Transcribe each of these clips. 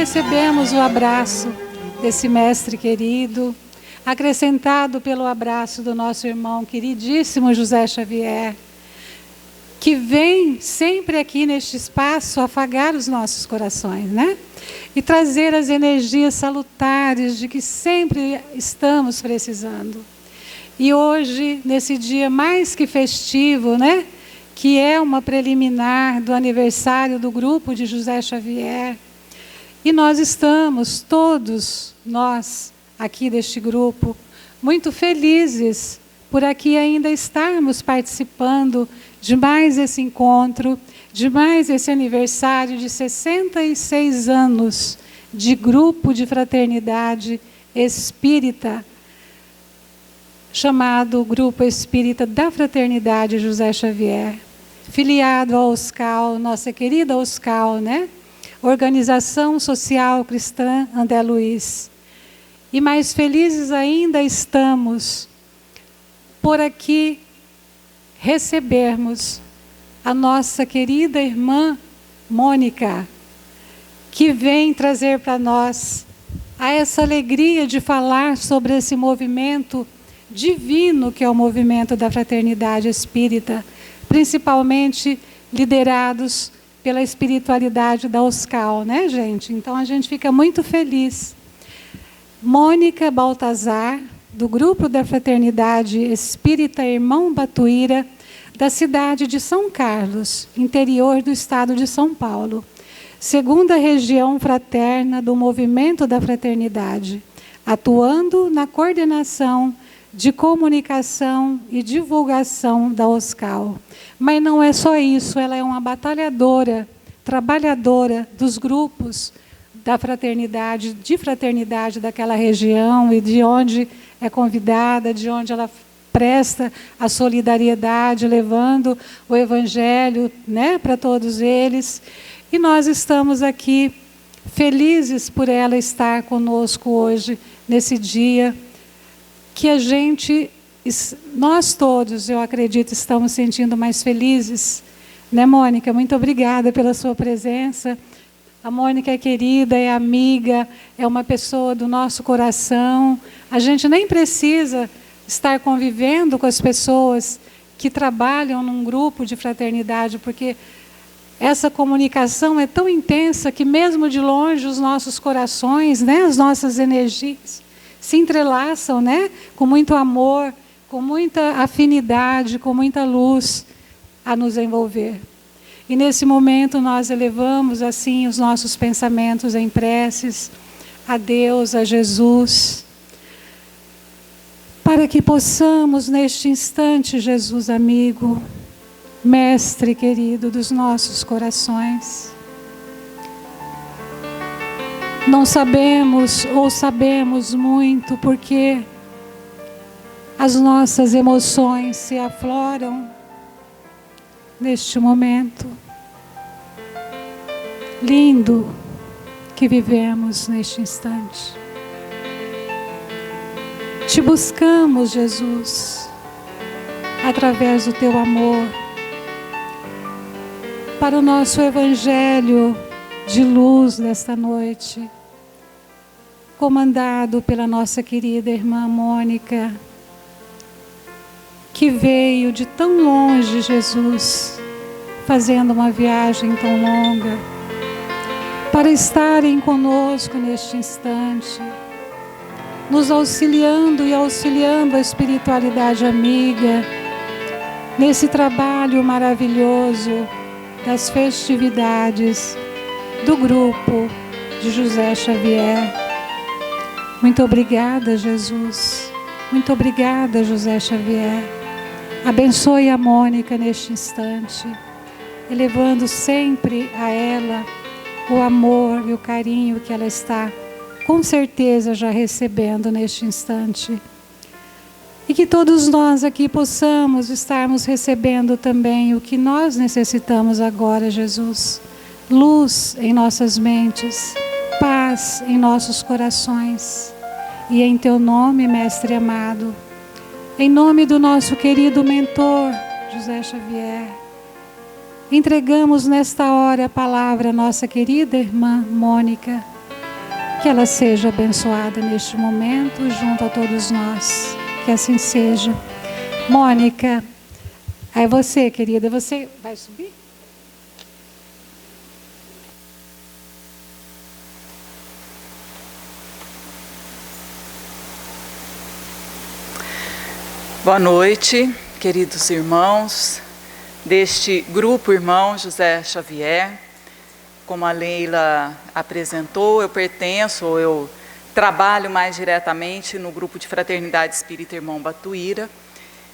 recebemos o abraço desse mestre querido, acrescentado pelo abraço do nosso irmão queridíssimo José Xavier, que vem sempre aqui neste espaço afagar os nossos corações, né? E trazer as energias salutares de que sempre estamos precisando. E hoje, nesse dia mais que festivo, né? Que é uma preliminar do aniversário do grupo de José Xavier. E nós estamos, todos nós aqui deste grupo, muito felizes por aqui ainda estarmos participando de mais esse encontro, de mais esse aniversário de 66 anos de grupo de fraternidade espírita, chamado Grupo Espírita da Fraternidade José Xavier, filiado ao OSCAL, nossa querida OSCAL, né? Organização Social Cristã André Luiz. E mais felizes ainda estamos por aqui recebermos a nossa querida irmã Mônica, que vem trazer para nós essa alegria de falar sobre esse movimento divino que é o movimento da fraternidade espírita, principalmente liderados pela espiritualidade da OSCAL, né, gente? Então a gente fica muito feliz. Mônica Baltazar, do grupo da Fraternidade Espírita Irmão Batuíra, da cidade de São Carlos, interior do estado de São Paulo, segunda região fraterna do movimento da fraternidade, atuando na coordenação de comunicação e divulgação da OSCAL. Mas não é só isso, ela é uma batalhadora, trabalhadora dos grupos da fraternidade, de fraternidade daquela região e de onde é convidada, de onde ela presta a solidariedade, levando o evangelho, né, para todos eles. E nós estamos aqui felizes por ela estar conosco hoje, nesse dia que a gente, nós todos, eu acredito, estamos sentindo mais felizes. Né, Mônica? Muito obrigada pela sua presença. A Mônica é querida, é amiga, é uma pessoa do nosso coração. A gente nem precisa estar convivendo com as pessoas que trabalham num grupo de fraternidade, porque essa comunicação é tão intensa que mesmo de longe os nossos corações, né, as nossas energias se entrelaçam, né, com muito amor, com muita afinidade, com muita luz a nos envolver. E nesse momento nós elevamos assim os nossos pensamentos em preces a Deus, a Jesus, para que possamos neste instante, Jesus amigo, mestre querido dos nossos corações, não sabemos ou sabemos muito porque as nossas emoções se afloram neste momento lindo que vivemos neste instante. Te buscamos, Jesus, através do teu amor, para o nosso evangelho de luz desta noite, comandado pela nossa querida irmã Mônica, que veio de tão longe, Jesus, fazendo uma viagem tão longa, para estarem conosco neste instante, nos auxiliando e auxiliando a espiritualidade amiga, nesse trabalho maravilhoso das festividades do grupo de José Xavier. Muito obrigada, Jesus. Muito obrigada, José Xavier. Abençoe a Mônica neste instante, elevando sempre a ela o amor e o carinho que ela está, com certeza, já recebendo neste instante. E que todos nós aqui possamos estarmos recebendo também o que nós necessitamos agora, Jesus. Luz em nossas mentes, paz em nossos corações. E em teu nome, Mestre amado, em nome do nosso querido mentor, José Xavier, entregamos nesta hora a palavra à nossa querida irmã Mônica, que ela seja abençoada neste momento, junto a todos nós. Que assim seja. Mônica, aí você, querida, você vai subir? Boa noite, queridos irmãos deste grupo Irmão José Xavier. Como a Leila apresentou, eu trabalho mais diretamente no grupo de Fraternidade Espírita Irmão Batuíra,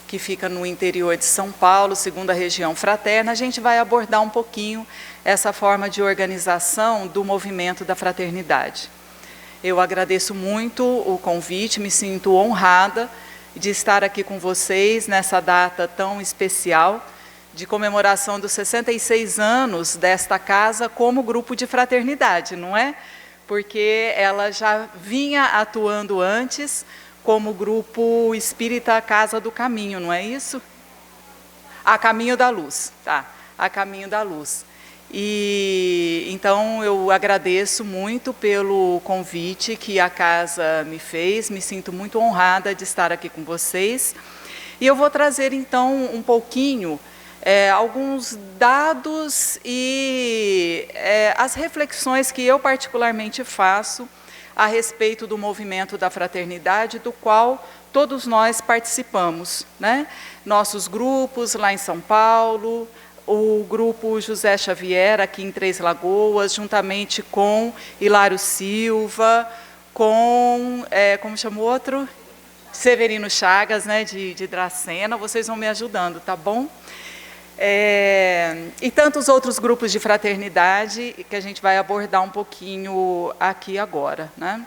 que fica no interior de São Paulo, segunda região fraterna. A gente vai abordar um pouquinho essa forma de organização do movimento da fraternidade. Eu agradeço muito o convite, me sinto honrada de estar aqui com vocês nessa data tão especial de comemoração dos 66 anos desta casa como grupo de fraternidade, não é? Porque ela já vinha atuando antes como grupo espírita Casa do Caminho, não é isso? A Caminho da Luz, tá? A Caminho da Luz. E então eu agradeço muito pelo convite que a casa me fez, me sinto muito honrada de estar aqui com vocês. E eu vou trazer então um pouquinho alguns dados e as reflexões que eu particularmente faço a respeito do movimento da fraternidade, do qual todos nós participamos, né? Nossos grupos lá em São Paulo, o grupo José Xavier aqui em Três Lagoas, juntamente com Hilário Silva, com, como chama o outro? Severino Chagas, né, de Dracena. Vocês vão me ajudando, tá bom? E tantos outros grupos de fraternidade que a gente vai abordar um pouquinho aqui agora, né?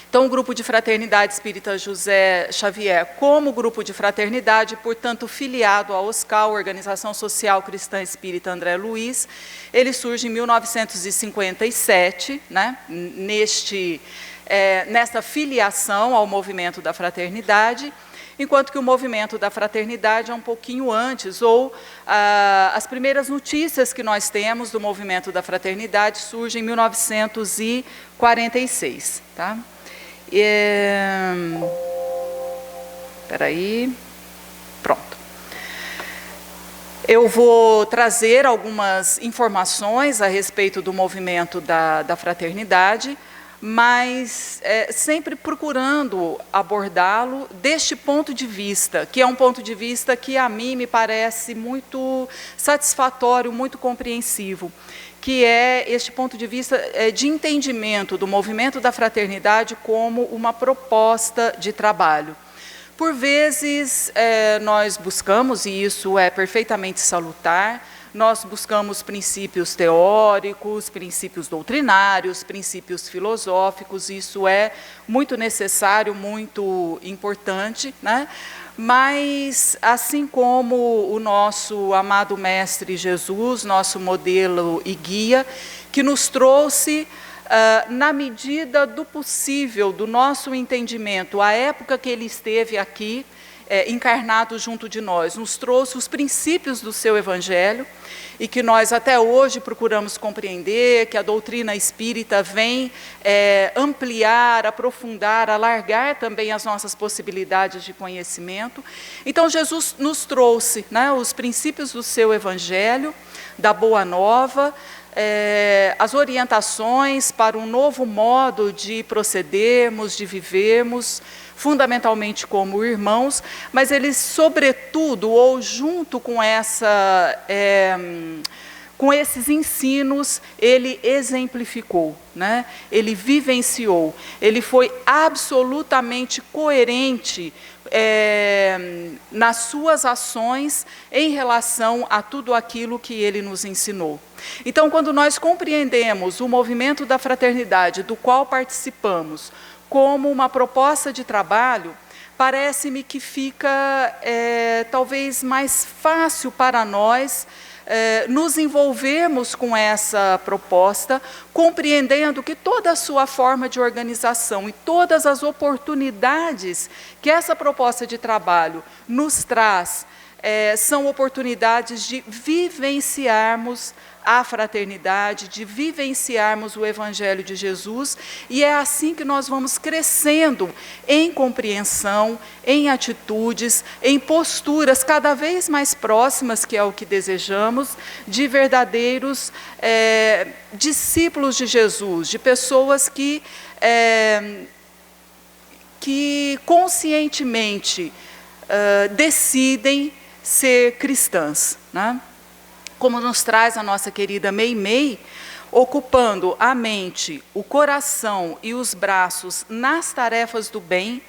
Então, o grupo de fraternidade espírita José Xavier, como grupo de fraternidade, portanto, filiado à OSCAL, Organização Social Cristã Espírita André Luiz, ele surge em 1957, né, nesta filiação ao movimento da fraternidade, enquanto que o movimento da fraternidade é um pouquinho antes, ou as primeiras notícias que nós temos do movimento da fraternidade surgem em 1946, tá? Espera aí, pronto. Eu vou trazer algumas informações a respeito do movimento da fraternidade, mas sempre procurando abordá-lo deste ponto de vista, que é um ponto de vista que a mim me parece muito satisfatório, muito compreensivo, que é este ponto de vista de entendimento do movimento da fraternidade como uma proposta de trabalho. Por vezes, nós buscamos, e isso é perfeitamente salutar, nós buscamos princípios teóricos, princípios doutrinários, princípios filosóficos, isso é muito necessário, muito importante, né? Mas, assim como o nosso amado Mestre Jesus, nosso modelo e guia, que nos trouxe, na medida do possível, do nosso entendimento, a época que ele esteve aqui, encarnado junto de nós, nos trouxe os princípios do seu Evangelho, e que nós até hoje procuramos compreender, que a doutrina espírita vem ampliar, aprofundar, alargar também as nossas possibilidades de conhecimento. Então Jesus nos trouxe, né, os princípios do seu Evangelho, da Boa Nova, as orientações para um novo modo de procedermos, de vivermos, fundamentalmente como irmãos, mas ele, sobretudo, ou junto com com esses ensinos, ele exemplificou, né? Ele vivenciou, ele foi absolutamente coerente nas suas ações em relação a tudo aquilo que ele nos ensinou. Então, quando nós compreendemos o movimento da fraternidade, do qual participamos, como uma proposta de trabalho, parece-me que fica talvez mais fácil para nós nos envolvermos com essa proposta, compreendendo que toda a sua forma de organização e todas as oportunidades que essa proposta de trabalho nos traz são oportunidades de vivenciarmos a fraternidade, de vivenciarmos o Evangelho de Jesus, e é assim que nós vamos crescendo em compreensão, em atitudes, em posturas cada vez mais próximas, que é o que desejamos, de verdadeiros discípulos de Jesus, de pessoas que conscientemente decidem ser cristãs, né? Como nos traz a nossa querida Meimei, ocupando a mente, o coração e os braços nas tarefas do bem,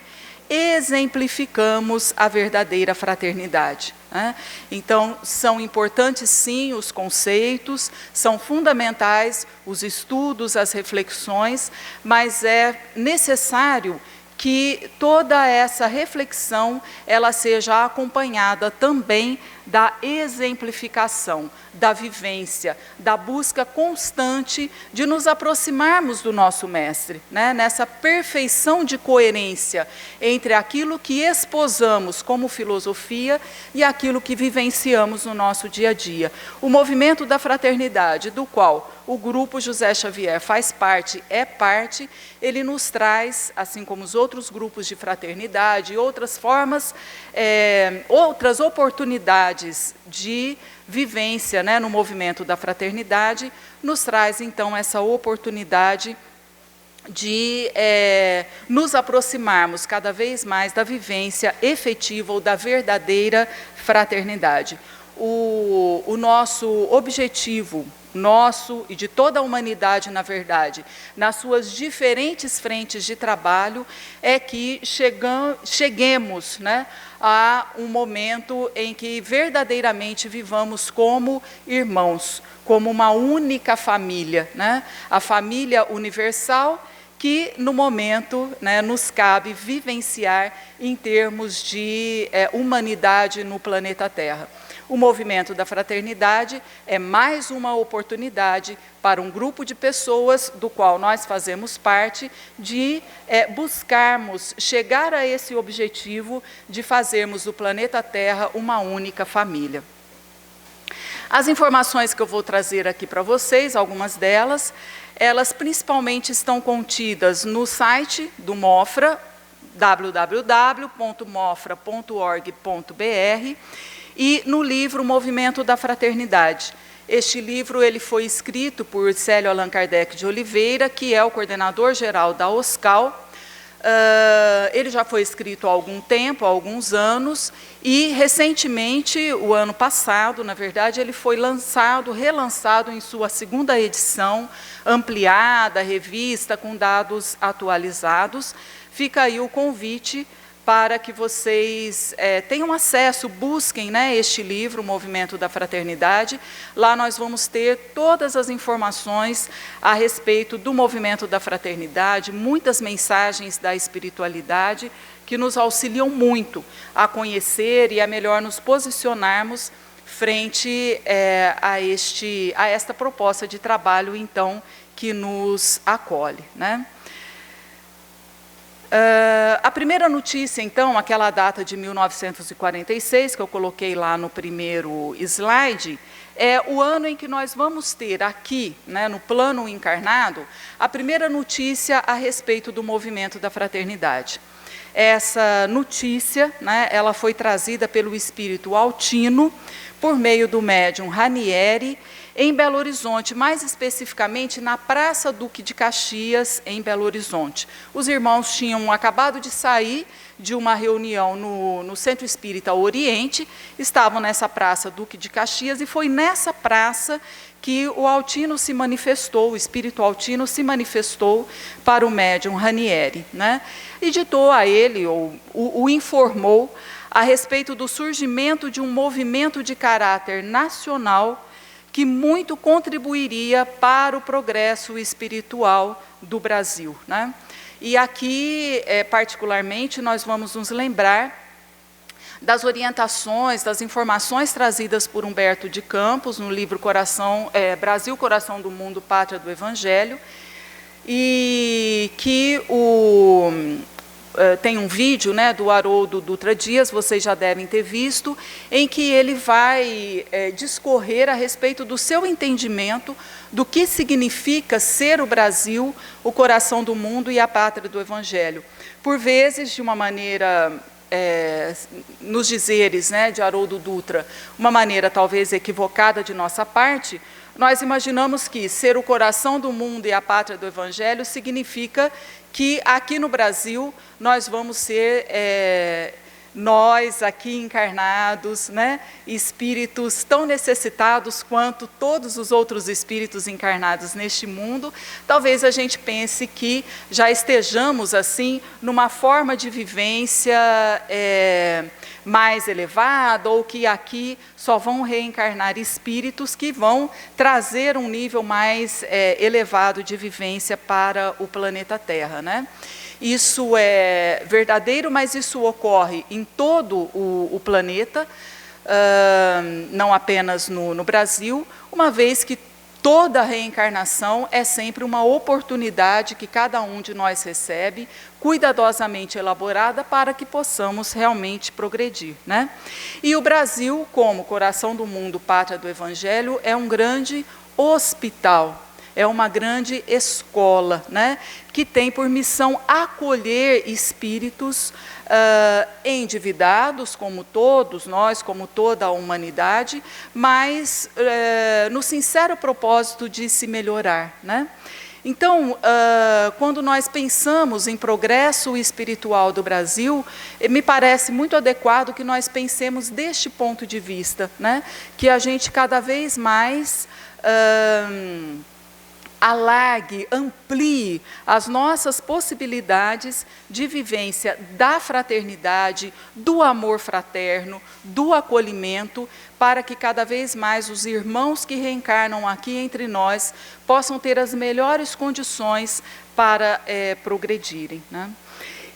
exemplificamos a verdadeira fraternidade, né? Então, são importantes sim os conceitos, são fundamentais os estudos, as reflexões, mas é necessário que toda essa reflexão ela seja acompanhada também da exemplificação, da vivência, da busca constante de nos aproximarmos do nosso mestre, né? Nessa perfeição de coerência entre aquilo que esposamos como filosofia e aquilo que vivenciamos no nosso dia a dia. O movimento da fraternidade, do qual o Grupo José Xavier faz parte, ele nos traz, assim como os outros grupos de fraternidade, outras formas, outras oportunidades de vivência, né, no movimento da fraternidade, nos traz, então, essa oportunidade de nos aproximarmos cada vez mais da vivência efetiva ou da verdadeira fraternidade. O nosso objetivo, nosso e de toda a humanidade, na verdade, nas suas diferentes frentes de trabalho, é que cheguemos, né, a um momento em que verdadeiramente vivamos como irmãos, como uma única família, né? A família universal que, no momento, né, nos cabe vivenciar em termos de humanidade no planeta Terra. O movimento da fraternidade é mais uma oportunidade para um grupo de pessoas, do qual nós fazemos parte, de buscarmos chegar a esse objetivo de fazermos do planeta Terra uma única família. As informações que eu vou trazer aqui para vocês, algumas delas, elas principalmente estão contidas no site do MOFRA, www.mofra.org.br, e no livro Movimento da Fraternidade. Este livro ele foi escrito por Célio Allan Kardec de Oliveira, que é o coordenador-geral da OSCAL. Ele já foi escrito há algum tempo, há alguns anos, e recentemente, o ano passado, na verdade, ele foi relançado em sua segunda edição, ampliada, revista, com dados atualizados. Fica aí o convite para que vocês tenham acesso, busquem, né, este livro, O Movimento da Fraternidade. Lá nós vamos ter todas as informações a respeito do movimento da fraternidade, muitas mensagens da espiritualidade que nos auxiliam muito a conhecer e a melhor nos posicionarmos frente a esta proposta de trabalho, então, que nos acolhe, né? A primeira notícia, então, aquela data de 1946, que eu coloquei lá no primeiro slide, é o ano em que nós vamos ter aqui, né, no plano encarnado, a primeira notícia a respeito do movimento da fraternidade. Essa notícia, né, ela foi trazida pelo espírito Altino, por meio do médium Ranieri, em Belo Horizonte, mais especificamente na Praça Duque de Caxias, em Belo Horizonte. Os irmãos tinham acabado de sair de uma reunião no Centro Espírita Oriente, estavam nessa Praça Duque de Caxias, e foi nessa praça que o Altino se manifestou, o espírito Altino se manifestou para o médium Ranieri, né? E ditou a ele, ou o informou, a respeito do surgimento de um movimento de caráter nacional que muito contribuiria para o progresso espiritual do Brasil, né? E aqui, particularmente, nós vamos nos lembrar das orientações, das informações trazidas por Humberto de Campos, no livro Brasil, Coração do Mundo, Pátria do Evangelho, e que tem um vídeo, né, do Haroldo Dutra Dias, vocês já devem ter visto, em que ele vai discorrer a respeito do seu entendimento do que significa ser o Brasil, o coração do mundo e a pátria do Evangelho. Por vezes, de uma maneira, nos dizeres, né, de Haroldo Dutra, uma maneira talvez equivocada de nossa parte, nós imaginamos que ser o coração do mundo e a pátria do Evangelho significa que aqui no Brasil nós vamos ser, nós aqui encarnados, né, espíritos tão necessitados quanto todos os outros espíritos encarnados neste mundo. Talvez a gente pense que já estejamos assim numa forma de vivência mais elevada, ou que aqui só vão reencarnar espíritos que vão trazer um nível mais elevado de vivência para o planeta Terra, né? Isso é verdadeiro, mas isso ocorre em todo o planeta, não apenas no Brasil, uma vez que toda reencarnação é sempre uma oportunidade que cada um de nós recebe, cuidadosamente elaborada, para que possamos realmente progredir, né? E o Brasil, como coração do mundo, pátria do Evangelho, é um grande hospital, é uma grande escola, né, que tem por missão acolher espíritos endividados, como todos nós, como toda a humanidade, mas no sincero propósito de se melhorar, né? Então, quando nós pensamos em progresso espiritual do Brasil, me parece muito adequado que nós pensemos deste ponto de vista, né, que a gente cada vez mais alargue, amplie as nossas possibilidades de vivência da fraternidade, do amor fraterno, do acolhimento, para que cada vez mais os irmãos que reencarnam aqui entre nós possam ter as melhores condições para progredirem, né?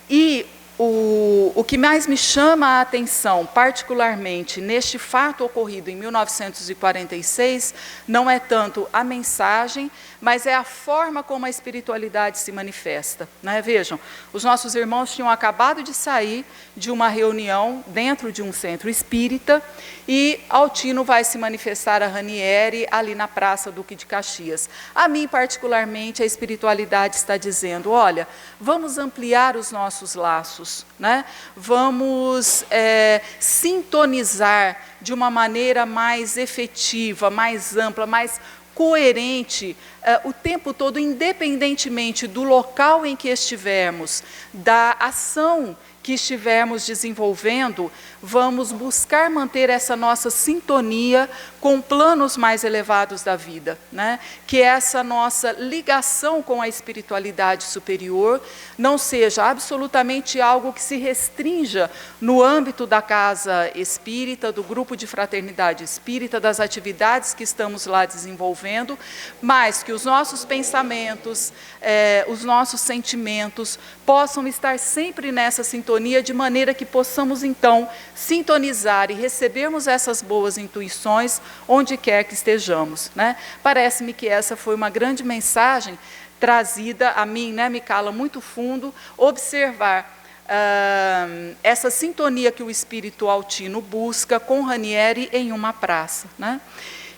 E o que mais me chama a atenção, particularmente neste fato ocorrido em 1946, não é tanto a mensagem, mas é a forma como a espiritualidade se manifesta, né? Vejam, os nossos irmãos tinham acabado de sair de uma reunião dentro de um centro espírita, e Altino vai se manifestar a Ranieri ali na Praça Duque de Caxias. A mim, particularmente, a espiritualidade está dizendo: olha, vamos ampliar os nossos laços, né? Vamos sintonizar de uma maneira mais efetiva, mais ampla, mais coerente, o tempo todo, independentemente do local em que estivermos, da ação que estivermos desenvolvendo, vamos buscar manter essa nossa sintonia com planos mais elevados da vida, né? Que essa nossa ligação com a espiritualidade superior não seja absolutamente algo que se restrinja no âmbito da casa espírita, do grupo de fraternidade espírita, das atividades que estamos lá desenvolvendo, mas que os nossos pensamentos, os nossos sentimentos possam estar sempre nessa sintonia, de maneira que possamos, então, sintonizar e recebermos essas boas intuições onde quer que estejamos, né? Parece-me que essa foi uma grande mensagem trazida a mim, né, me cala muito fundo, observar essa sintonia que o espírito Altino busca com Ranieri em uma praça, né?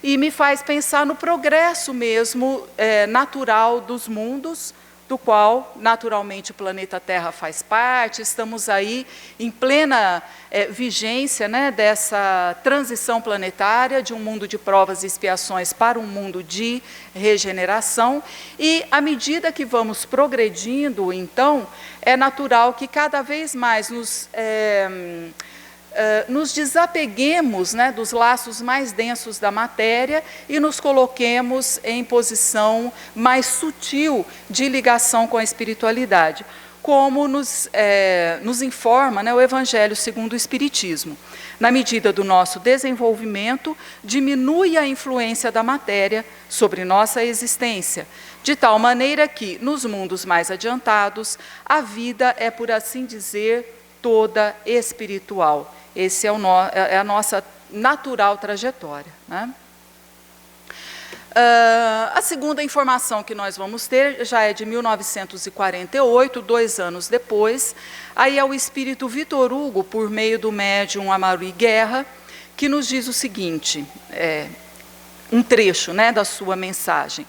E me faz pensar no progresso mesmo natural dos mundos, do qual, naturalmente, o planeta Terra faz parte. Estamos aí em plena vigência, né, dessa transição planetária, de um mundo de provas e expiações para um mundo de regeneração, e, à medida que vamos progredindo, então, é natural que cada vez mais nos desapeguemos, né, dos laços mais densos da matéria e nos coloquemos em posição mais sutil de ligação com a espiritualidade, como nos informa, né, o Evangelho segundo o Espiritismo. Na medida do nosso desenvolvimento, diminui a influência da matéria sobre nossa existência, de tal maneira que, nos mundos mais adiantados, a vida é, por assim dizer, toda espiritual. Essa é a nossa natural trajetória, né? A segunda informação que nós vamos ter já é de 1948, 2 anos depois. Aí é o espírito Vitor Hugo, por meio do médium Amaury Guerra, que nos diz o seguinte, um trecho, né, da sua mensagem.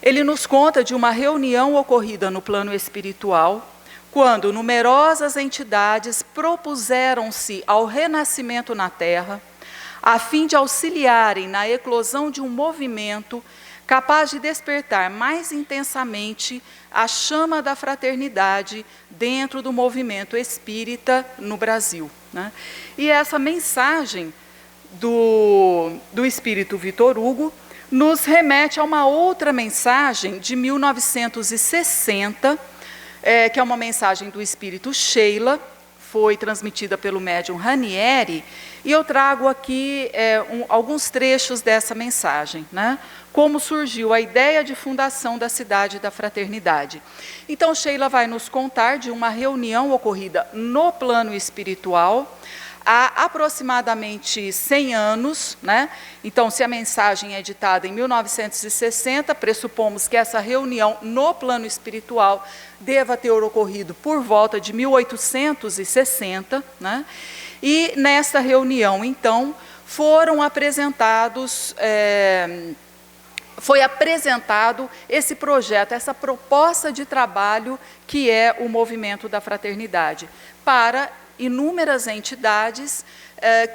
Ele nos conta de uma reunião ocorrida no plano espiritual, quando numerosas entidades propuseram-se ao renascimento na Terra, a fim de auxiliarem na eclosão de um movimento capaz de despertar mais intensamente a chama da fraternidade dentro do movimento espírita no Brasil, né? E essa mensagem do espírito Vitor Hugo nos remete a uma outra mensagem de 1960, que é uma mensagem do espírito Sheila, foi transmitida pelo médium Ranieri, e eu trago aqui alguns trechos dessa mensagem, né? Como surgiu a ideia de fundação da Cidade da Fraternidade. Então, Sheila vai nos contar de uma reunião ocorrida no plano espiritual, há aproximadamente 100 anos, né? Então, se a mensagem é ditada em 1960, pressupomos que essa reunião no plano espiritual deva ter ocorrido por volta de 1860, né? E nessa reunião, então, foi apresentado esse projeto, essa proposta de trabalho que é o movimento da fraternidade, para inúmeras entidades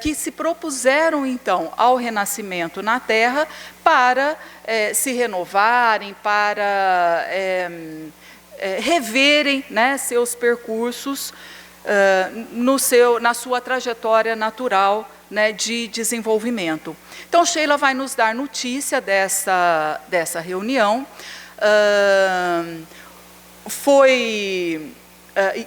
que se propuseram, então, ao renascimento na Terra para se renovarem, para reverem, né, seus percursos na sua trajetória natural, né, de desenvolvimento. Então, Sheila vai nos dar notícia dessa reunião.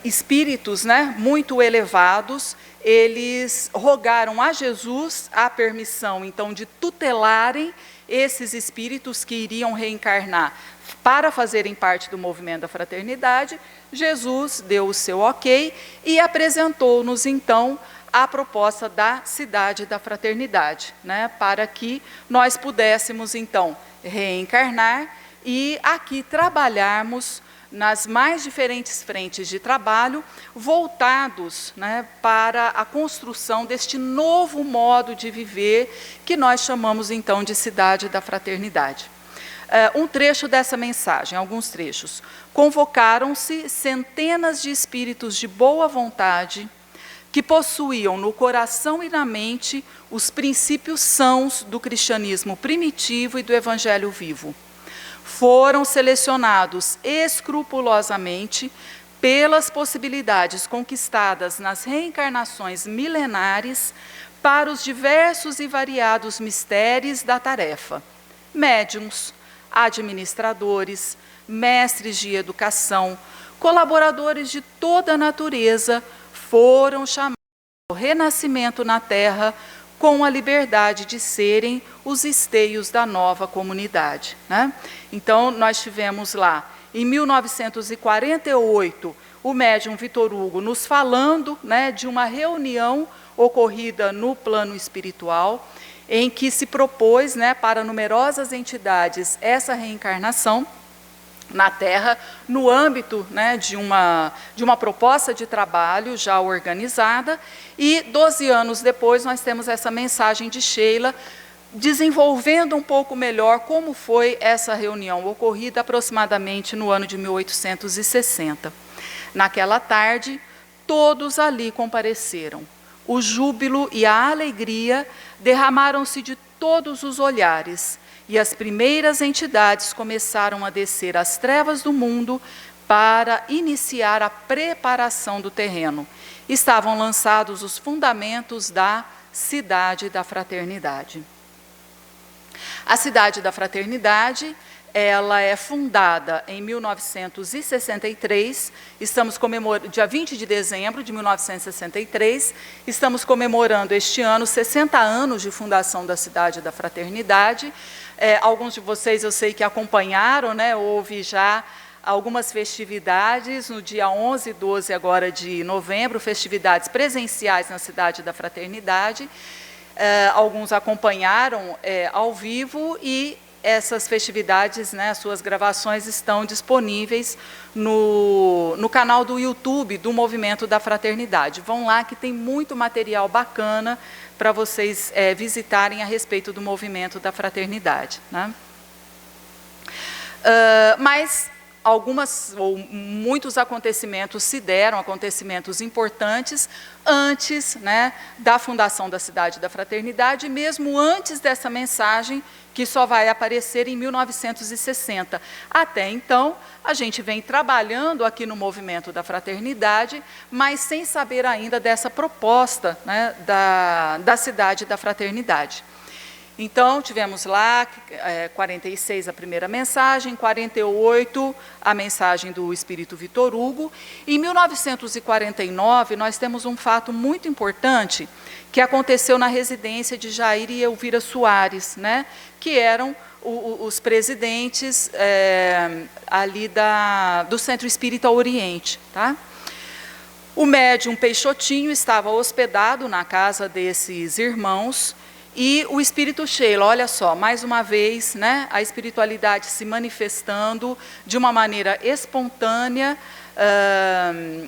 Espíritos, né, muito elevados, eles rogaram a Jesus a permissão, então, de tutelarem esses espíritos que iriam reencarnar para fazerem parte do movimento da fraternidade. Jesus deu o seu ok e apresentou-nos, então, a proposta da Cidade da Fraternidade, né, para que nós pudéssemos, então, reencarnar e aqui trabalharmos nas mais diferentes frentes de trabalho, voltados, né, para a construção deste novo modo de viver, que nós chamamos, então, de Cidade da Fraternidade. Um trecho dessa mensagem, alguns trechos. Convocaram-se centenas de espíritos de boa vontade, que possuíam no coração e na mente os princípios sãos do cristianismo primitivo e do evangelho vivo. Foram selecionados escrupulosamente pelas possibilidades conquistadas nas reencarnações milenares para os diversos e variados mistérios da tarefa. Médiuns, administradores, mestres de educação, colaboradores de toda a natureza foram chamados ao renascimento na Terra com a liberdade de serem os esteios da nova comunidade, né? Então, nós tivemos lá, em 1948, o médium Vitor Hugo nos falando, né, de uma reunião ocorrida no plano espiritual, em que se propôs, né, para numerosas entidades essa reencarnação na Terra, no âmbito, né, de uma proposta de trabalho já organizada, e 12 anos depois nós temos essa mensagem de Sheila, desenvolvendo um pouco melhor como foi essa reunião ocorrida aproximadamente no ano de 1860. Naquela tarde, todos ali compareceram. O júbilo e a alegria derramaram-se de todos os olhares, e as primeiras entidades começaram a descer às trevas do mundo para iniciar a preparação do terreno. Estavam lançados os fundamentos da Cidade da Fraternidade. A Cidade da Fraternidade, ela é fundada em 1963, estamos comemorando, dia 20 de dezembro de 1963, estamos comemorando este ano 60 anos de fundação da Cidade da Fraternidade. Alguns de vocês eu sei que acompanharam, né, houve já algumas festividades, no dia 11 e 12 agora de novembro, festividades presenciais na Cidade da Fraternidade. Alguns acompanharam ao vivo e essas festividades, né, suas gravações estão disponíveis no canal do YouTube do Movimento da Fraternidade. Vão lá que tem muito material bacana para vocês visitarem a respeito do Movimento da Fraternidade, né? Mas muitos acontecimentos se deram, acontecimentos importantes, antes, né, da fundação da Cidade da Fraternidade, mesmo antes dessa mensagem, que só vai aparecer em 1960. Até então, a gente vem trabalhando aqui no Movimento da Fraternidade, mas sem saber ainda dessa proposta, né, da Cidade da Fraternidade. Então, tivemos lá, 46 a primeira mensagem, 48 a mensagem do Espírito Vitor Hugo. Em 1949, nós temos um fato muito importante que aconteceu na residência de Jair e Elvira Soares, né, que eram os presidentes ali do Centro Espírita Oriente, tá? O médium Peixotinho estava hospedado na casa desses irmãos, e o Espírito Sheila, olha só, mais uma vez, né, a espiritualidade se manifestando de uma maneira espontânea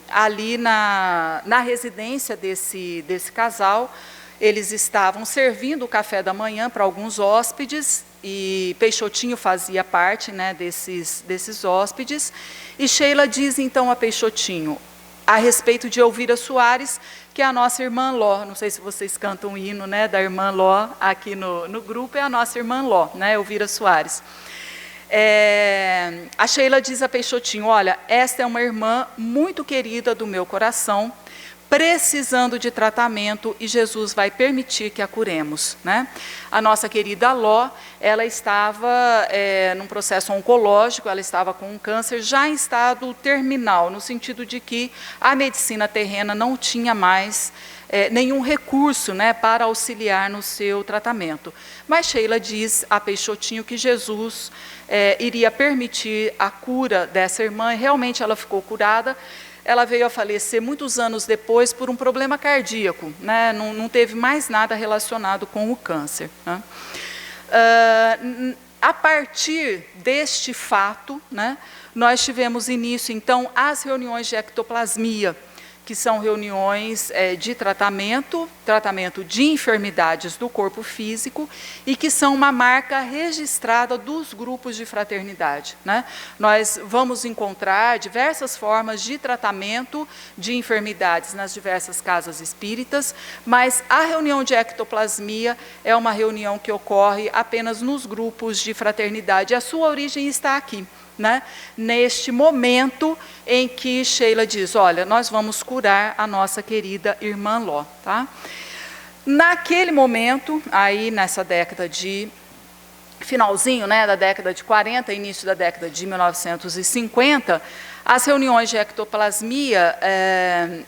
ali na residência desse casal. Eles estavam servindo o café da manhã para alguns hóspedes, e Peixotinho fazia parte, né, desses hóspedes. E Sheila diz então a Peixotinho, a respeito de Elvira Soares, que é a nossa irmã Ló. Não sei se vocês cantam o hino, né, da irmã Ló aqui no grupo, é a nossa irmã Ló, né, Elvira Soares. A Sheila diz a Peixotinho, olha, esta é uma irmã muito querida do meu coração, precisando de tratamento, e Jesus vai permitir que a curemos, né? A nossa querida Ló, ela estava num processo oncológico, ela estava com um câncer já em estado terminal, no sentido de que a medicina terrena não tinha mais nenhum recurso, né, para auxiliar no seu tratamento. Mas Sheila diz a Peixotinho que Jesus iria permitir a cura dessa irmã, e realmente ela ficou curada. Ela veio a falecer muitos anos depois por um problema cardíaco, né? Não teve mais nada relacionado com o câncer, né? A partir deste fato, né, nós tivemos início, então, as reuniões de ectoplasmia, que são reuniões de tratamento de enfermidades do corpo físico, e que são uma marca registrada dos grupos de fraternidade, né? Nós vamos encontrar diversas formas de tratamento de enfermidades nas diversas casas espíritas, mas a reunião de ectoplasmia é uma reunião que ocorre apenas nos grupos de fraternidade. A sua origem está aqui, né, neste momento em que Sheila diz, olha, nós vamos curar a nossa querida irmã Ló, tá? Naquele momento, aí nessa década de, finalzinho, né, da década de 40, início da década de 1950, as reuniões de ectoplasmia,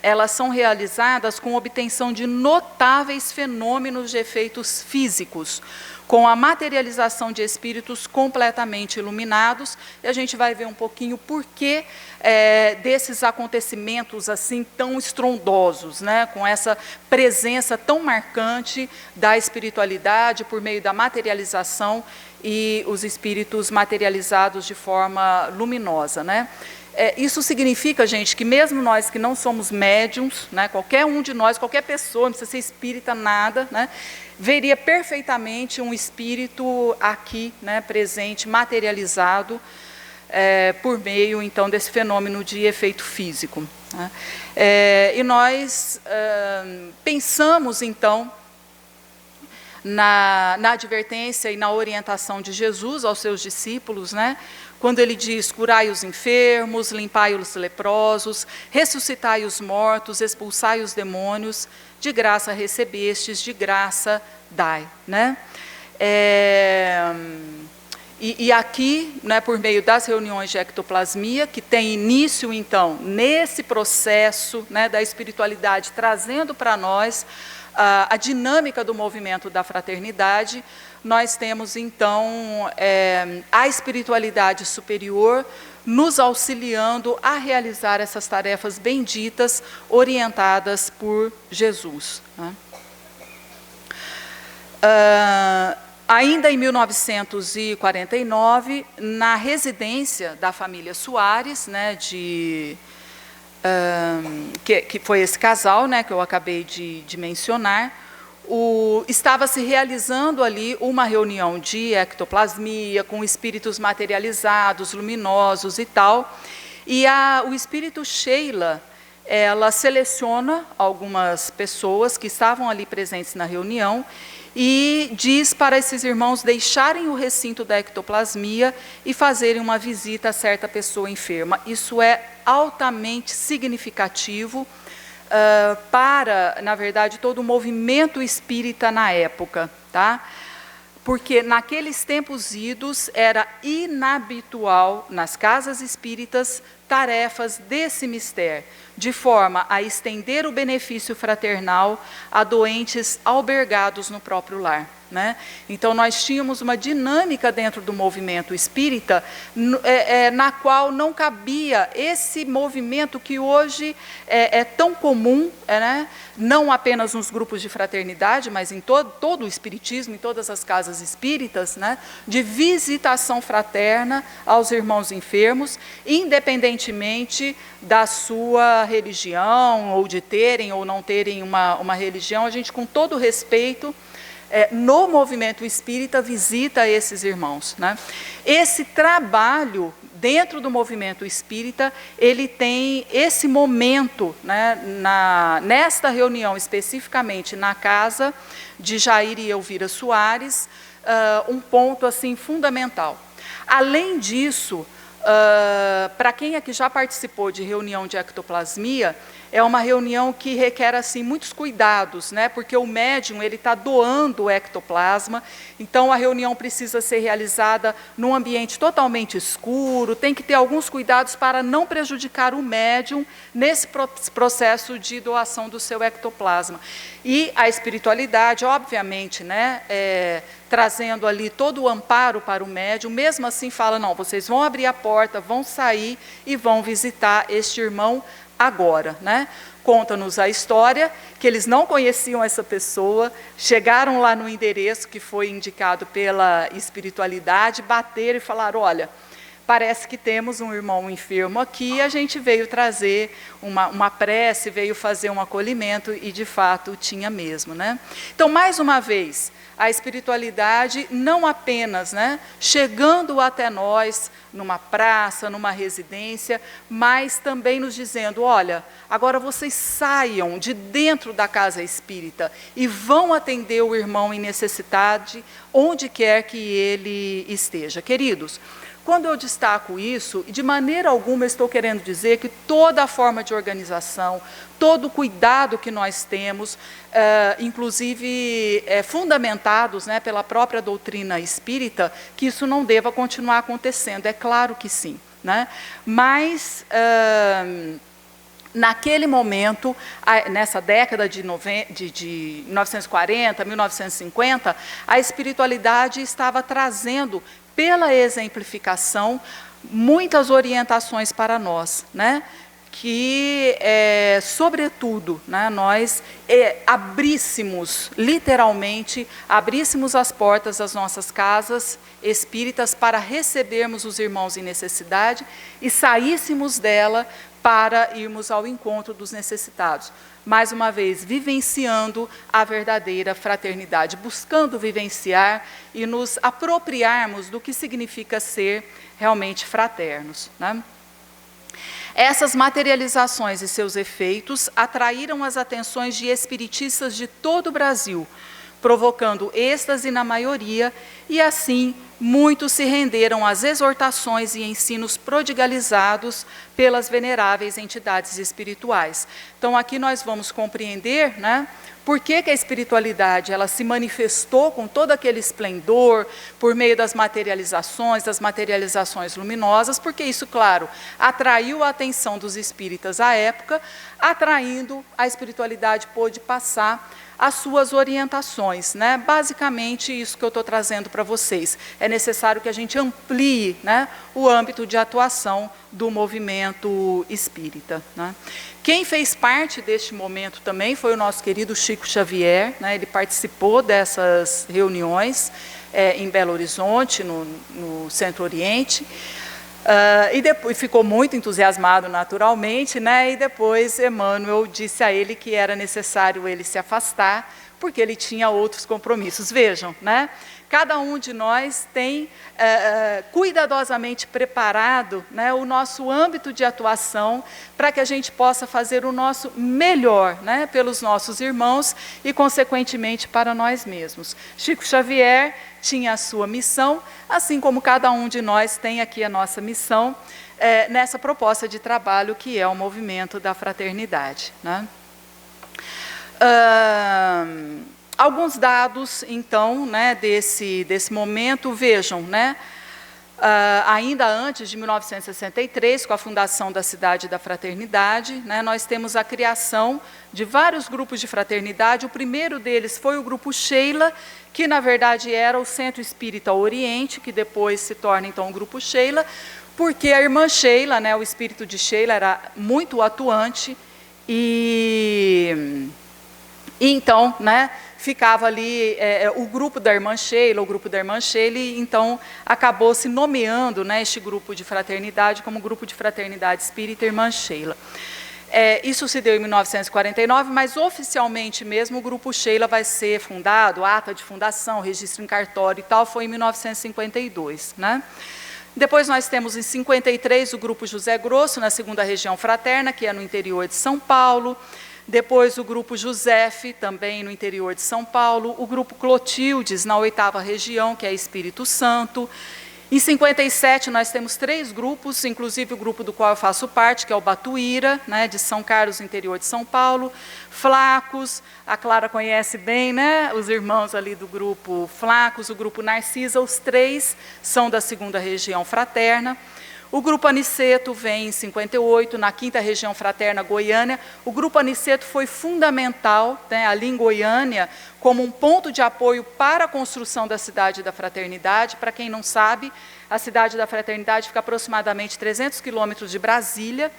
elas são realizadas com obtenção de notáveis fenômenos de efeitos físicos, com a materialização de espíritos completamente iluminados, e a gente vai ver um pouquinho por que desses acontecimentos assim tão estrondosos, né, com essa presença tão marcante da espiritualidade por meio da materialização e os espíritos materializados de forma luminosa, né? Isso significa, gente, que mesmo nós que não somos médiums, né, qualquer um de nós, qualquer pessoa, não precisa ser espírita, nada, né, veria perfeitamente um espírito aqui, né, presente, materializado, por meio, então, desse fenômeno de efeito físico, né? E nós pensamos, então, na advertência e na orientação de Jesus aos seus discípulos, né, quando ele diz, curai os enfermos, limpai os leprosos, ressuscitai os mortos, expulsai os demônios, de graça recebestes, de graça dai, né? E aqui, né, por meio das reuniões de ectoplasmia, que tem início, então, nesse processo, né, da espiritualidade, trazendo para nós a dinâmica do movimento da fraternidade, nós temos, então, a espiritualidade superior nos auxiliando a realizar essas tarefas benditas, orientadas por Jesus, né? Ainda em 1949, na residência da família Soares, né, que foi esse casal, né, que eu acabei de mencionar, estava se realizando ali uma reunião de ectoplasmia, com espíritos materializados, luminosos e tal, e o espírito Sheila, ela seleciona algumas pessoas que estavam ali presentes na reunião e diz para esses irmãos deixarem o recinto da ectoplasmia e fazerem uma visita a certa pessoa enferma. Isso é altamente significativo para, na verdade, todo o movimento espírita na época, tá? Porque naqueles tempos idos era inabitual nas casas espíritas tarefas desse mistério, de forma a estender o benefício fraternal a doentes albergados no próprio lar, né? Então, nós tínhamos uma dinâmica dentro do movimento espírita na qual não cabia esse movimento que hoje é tão comum, né? Não apenas nos grupos de fraternidade, mas em todo o espiritismo, em todas as casas espíritas, né? De visitação fraterna aos irmãos enfermos, independentemente da sua religião, ou de terem ou não terem uma religião. A gente, com todo respeito, no movimento espírita, visita esses irmãos, né? Esse trabalho dentro do movimento espírita, ele tem esse momento, né, nesta reunião, especificamente na casa de Jair e Elvira Soares, um ponto assim fundamental. Além disso, para quem aqui já participou de reunião de ectoplasmia, é uma reunião que requer assim muitos cuidados, né? Porque o médium ele está doando o ectoplasma, então a reunião precisa ser realizada num ambiente totalmente escuro, tem que ter alguns cuidados para não prejudicar o médium nesse processo de doação do seu ectoplasma. E a espiritualidade, obviamente, né, trazendo ali todo o amparo para o médium, mesmo assim fala, não, vocês vão abrir a porta, vão sair e vão visitar este irmão agora, né? Conta-nos a história que eles não conheciam essa pessoa, chegaram lá no endereço que foi indicado pela espiritualidade, bateram e falaram, olha, parece que temos um irmão enfermo aqui, a gente veio trazer uma prece, veio fazer um acolhimento, e de fato tinha mesmo, né? Então, mais uma vez, a espiritualidade não apenas, né, chegando até nós numa praça, numa residência, mas também nos dizendo, olha, agora vocês saiam de dentro da casa espírita e vão atender o irmão em necessidade, onde quer que ele esteja. Queridos, quando eu destaco isso, de maneira alguma eu estou querendo dizer que toda a forma de organização, todo o cuidado que nós temos, inclusive fundamentados, né, pela própria doutrina espírita, que isso não deva continuar acontecendo. É claro que sim, né? Mas naquele momento, nessa década de 1940, 1950, a espiritualidade estava trazendo, pela exemplificação, muitas orientações para nós, né? Que, sobretudo, né, nós abríssemos, literalmente, abríssemos as portas das nossas casas espíritas para recebermos os irmãos em necessidade e saíssemos dela para irmos ao encontro dos necessitados. Mais uma vez, vivenciando a verdadeira fraternidade, buscando vivenciar e nos apropriarmos do que significa ser realmente fraternos, né? Essas materializações e seus efeitos atraíram as atenções de espiritistas de todo o Brasil, provocando êxtase na maioria, e assim muitos se renderam às exortações e ensinos prodigalizados pelas veneráveis entidades espirituais. Então, aqui nós vamos compreender, né, por que a espiritualidade ela se manifestou com todo aquele esplendor por meio das materializações luminosas, porque isso, claro, atraiu a atenção dos espíritas à época, atraindo, a espiritualidade pôde passar as suas orientações, né? Basicamente, isso que eu estou trazendo para vocês. É necessário que a gente amplie, né, o âmbito de atuação do movimento espírita, né. Quem fez parte deste momento também foi o nosso querido Chico Xavier, né, ele participou dessas reuniões em Belo Horizonte, no Centro-Oriente, e depois ficou muito entusiasmado naturalmente, né, e depois Emmanuel disse a ele que era necessário ele se afastar, porque ele tinha outros compromissos. Vejam, né? Cada um de nós tem cuidadosamente preparado, né, o nosso âmbito de atuação para que a gente possa fazer o nosso melhor, né, pelos nossos irmãos e, consequentemente, para nós mesmos. Chico Xavier tinha a sua missão, assim como cada um de nós tem aqui a nossa missão nessa proposta de trabalho que é o movimento da fraternidade, né? Alguns dados, então, né, desse momento, vejam, né, ainda antes de 1963, com a fundação da Cidade da Fraternidade, né, nós temos a criação de vários grupos de fraternidade. O primeiro deles foi o Grupo Sheila, que, na verdade, era o Centro Espírita Oriente, que depois se torna, então, o Grupo Sheila, porque a irmã Sheila, né, o espírito de Sheila, era muito atuante e então, né, ficava ali o grupo da irmã Sheila, e então acabou se nomeando, né, este grupo de fraternidade como Grupo de Fraternidade Espírita Irmã Sheila. Isso se deu em 1949, mas oficialmente mesmo o Grupo Sheila vai ser fundado, ata de fundação, registro em cartório e tal, foi em 1952, né? Depois nós temos em 53 o Grupo José Grosso, na 2ª Região Fraterna, que é no interior de São Paulo. Depois o Grupo Josefe, também no interior de São Paulo. O Grupo Clotildes, na 8ª Região, que é Espírito Santo. Em 57, nós temos 3 grupos, inclusive o grupo do qual eu faço parte, que é o Batuíra, né, de São Carlos, interior de São Paulo. Flacos, a Clara conhece bem, né, os irmãos ali do grupo Flacos, o grupo Narcisa, os 3 são da 2ª Região Fraterna. O Grupo Aniceto vem em 58, na 5ª Região Fraterna, Goiânia. O Grupo Aniceto foi fundamental, né, ali em Goiânia, como um ponto de apoio para a construção da Cidade da Fraternidade. Para quem não sabe, a Cidade da Fraternidade fica aproximadamente 300 quilômetros de Brasília.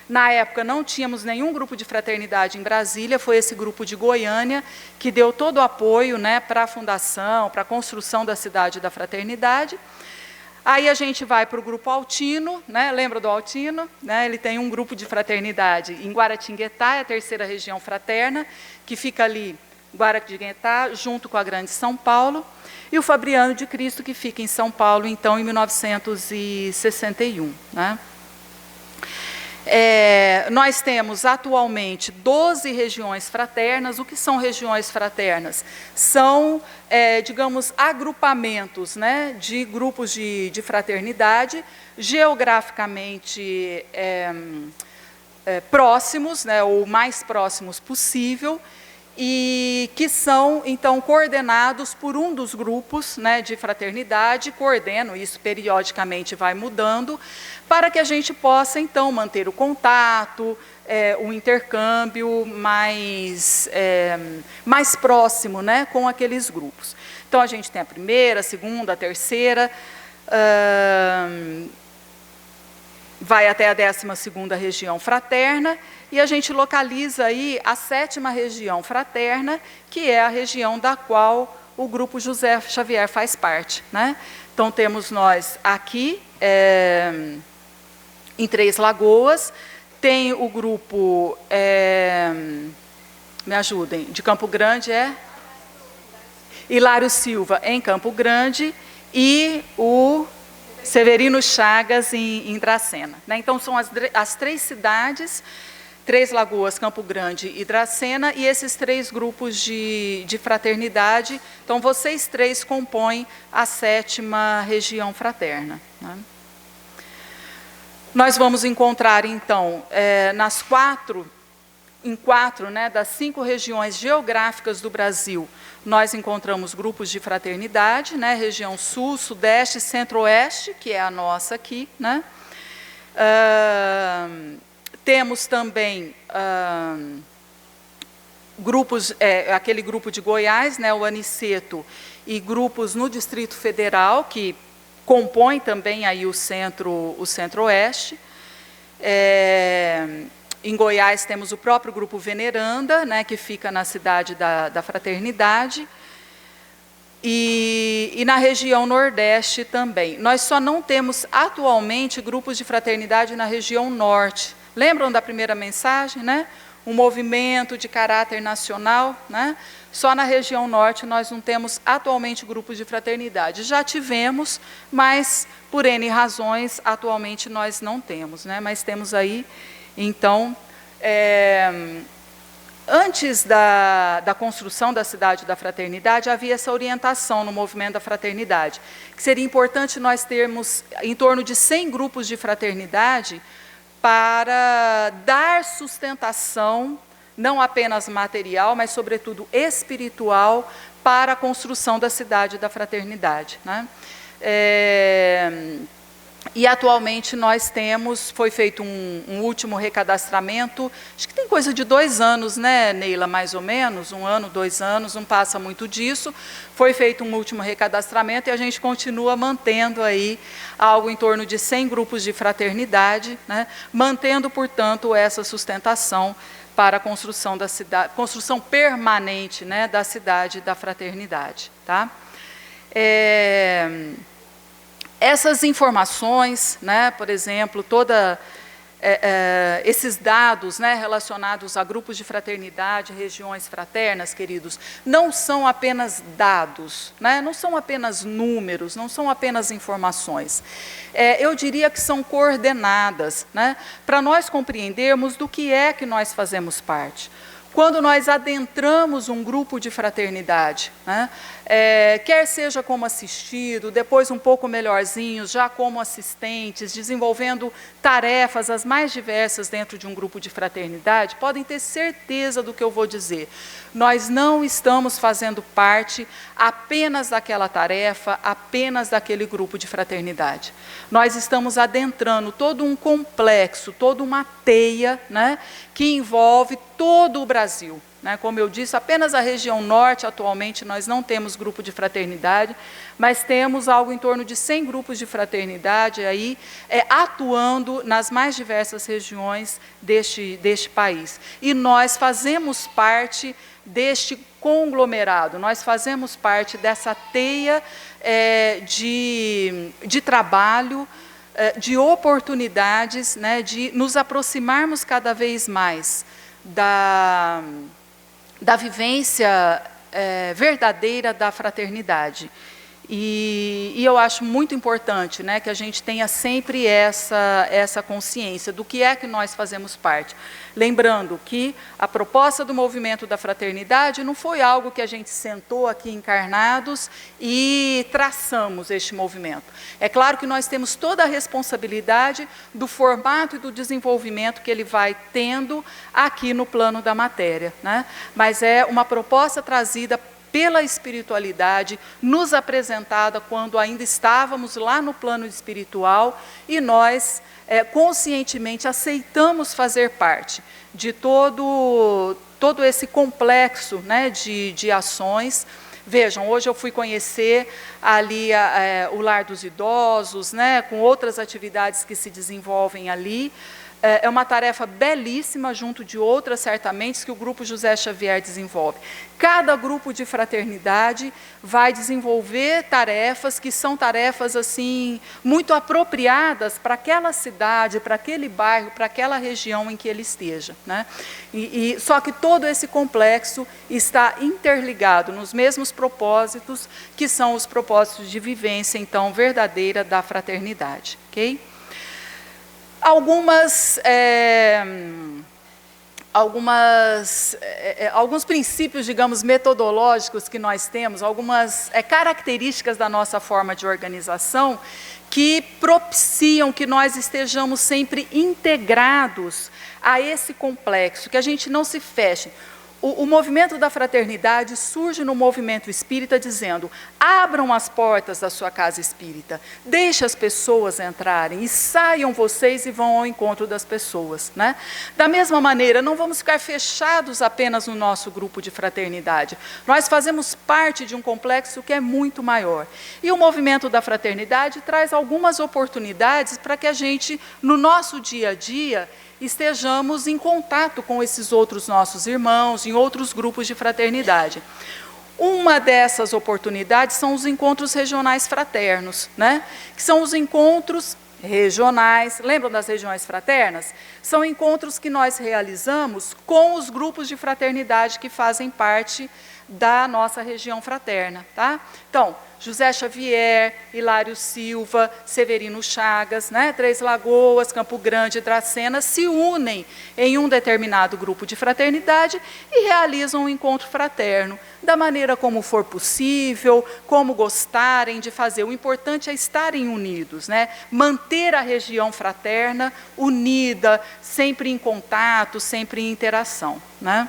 Na época não tínhamos nenhum grupo de fraternidade em Brasília, foi esse grupo de Goiânia que deu todo o apoio, né, para a fundação, para a construção da Cidade da Fraternidade. Aí a gente vai para o Grupo Altino, né? Lembra do Altino? Né? Ele tem um grupo de fraternidade em Guaratinguetá, é a 3ª Região Fraterna, que fica ali, Guaratinguetá, junto com a Grande São Paulo, e o Fabriano de Cristo, que fica em São Paulo, então, em 1961. Né? Nós temos atualmente 12 regiões fraternas. O que são regiões fraternas? São, digamos, agrupamentos, né, de grupos de fraternidade, geograficamente próximos, né, ou mais próximos possível, e que são, então, coordenados por um dos grupos, né, de fraternidade, coordenam, isso periodicamente vai mudando, para que a gente possa, então, manter o contato, o intercâmbio mais próximo, né, com aqueles grupos. Então, a gente tem a 1ª, a 2ª, a 3ª, vai até a 12ª Região Fraterna, e a gente localiza aí a 7ª Região Fraterna, que é a região da qual o Grupo José Xavier faz parte, né? Então, temos nós aqui, em Três Lagoas, tem o grupo, me ajudem, de Campo Grande Hilário Silva, em Campo Grande, e o Severino Chagas, em Dracena. Né? Então, são as 3 cidades, Três Lagoas, Campo Grande e Dracena, e esses 3 grupos de fraternidade. Então, vocês 3 compõem a 7ª Região Fraterna. Né? Nós vamos encontrar, então, em 4, né, das 5 regiões geográficas do Brasil, nós encontramos grupos de fraternidade, né, região Sul, Sudeste, Centro-Oeste, que é a nossa aqui, né? Temos também grupos, aquele grupo de Goiás, né, o Aniceto, e grupos no Distrito Federal, que compõem também aí o Centro-Oeste. Em Goiás temos o próprio grupo Veneranda, né, que fica na cidade da Fraternidade, e na região Nordeste também. Nós só não temos atualmente grupos de fraternidade na região Norte. Lembram da primeira mensagem, né? Um movimento de caráter nacional, né? Só na região Norte nós não temos atualmente grupos de fraternidade. Já tivemos, mas por N razões, atualmente nós não temos, né? Mas temos aí, então, antes da construção da Cidade da Fraternidade, havia essa orientação no movimento da fraternidade, que seria importante nós termos em torno de 100 grupos de fraternidade para dar sustentação, não apenas material, mas, sobretudo, espiritual, para a construção da Cidade da Fraternidade, né? E, atualmente, nós temos, foi feito um último recadastramento, acho que tem coisa de 2 anos, né, Neila, mais ou menos, 1 ano, 2 anos, não passa muito disso. Foi feito um último recadastramento e a gente continua mantendo aí algo em torno de 100 grupos de fraternidade, né, mantendo, portanto, essa sustentação para a construção da cidade, construção permanente, né, da Cidade da Fraternidade, tá? Essas informações, né, por exemplo, esses dados, né, relacionados a grupos de fraternidade, regiões fraternas, queridos, não são apenas dados, né, não são apenas números, não são apenas informações. Eu diria que são coordenadas, né, para nós compreendermos do que é que nós fazemos parte. Quando nós adentramos um grupo de fraternidade, né, quer seja como assistido, depois um pouco melhorzinhos, já como assistentes, desenvolvendo tarefas as mais diversas dentro de um grupo de fraternidade, podem ter certeza do que eu vou dizer. Nós não estamos fazendo parte apenas daquela tarefa, apenas daquele grupo de fraternidade. Nós estamos adentrando todo um complexo, toda uma teia, né, que envolve todo o Brasil. Como eu disse, apenas a região Norte, atualmente, nós não temos grupo de fraternidade, mas temos algo em torno de 100 grupos de fraternidade aí, atuando nas mais diversas regiões deste país. E nós fazemos parte deste conglomerado, nós fazemos parte dessa teia de trabalho, de oportunidades, né, de nos aproximarmos cada vez mais da vivência verdadeira da fraternidade. E eu acho muito importante, né, que a gente tenha sempre essa consciência do que é que nós fazemos parte. Lembrando que a proposta do movimento da fraternidade não foi algo que a gente sentou aqui encarnados e traçamos este movimento. É claro que nós temos toda a responsabilidade do formato e do desenvolvimento que ele vai tendo aqui no plano da matéria, né? Mas é uma proposta trazida pela espiritualidade, nos apresentada quando ainda estávamos lá no plano espiritual, e nós conscientemente aceitamos fazer parte de todo esse complexo, né, de ações. Vejam, hoje eu fui conhecer ali o Lar dos Idosos, né, com outras atividades que se desenvolvem ali. É uma tarefa belíssima, junto de outras, certamente, que o Grupo José Xavier desenvolve. Cada grupo de fraternidade vai desenvolver tarefas que são tarefas assim, muito apropriadas para aquela cidade, para aquele bairro, para aquela região em que ele esteja, né? Só que todo esse complexo está interligado nos mesmos propósitos, que são os propósitos de vivência, então, verdadeira da fraternidade. Ok? Alguns princípios, digamos, metodológicos que nós temos, algumas características da nossa forma de organização que propiciam que nós estejamos sempre integrados a esse complexo, que a gente não se feche. O movimento da fraternidade surge no movimento espírita dizendo: abram as portas da sua casa espírita, deixe as pessoas entrarem e saiam vocês e vão ao encontro das pessoas, né? Da mesma maneira, não vamos ficar fechados apenas no nosso grupo de fraternidade. Nós fazemos parte de um complexo que é muito maior. E o movimento da fraternidade traz algumas oportunidades para que a gente, no nosso dia a dia, estejamos em contato com esses outros nossos irmãos, em outros grupos de fraternidade. Uma dessas oportunidades são os encontros regionais fraternos, né? Que são os encontros regionais, lembram das regiões fraternas? São encontros que nós realizamos com os grupos de fraternidade que fazem parte da nossa região fraterna, tá? Então, José Xavier, Hilário Silva, Severino Chagas, né, Três Lagoas, Campo Grande e Dracena se unem em um determinado grupo de fraternidade e realizam um encontro fraterno, da maneira como for possível, como gostarem de fazer. O importante é estarem unidos, né? Manter a região fraterna unida, sempre em contato, sempre em interação, né?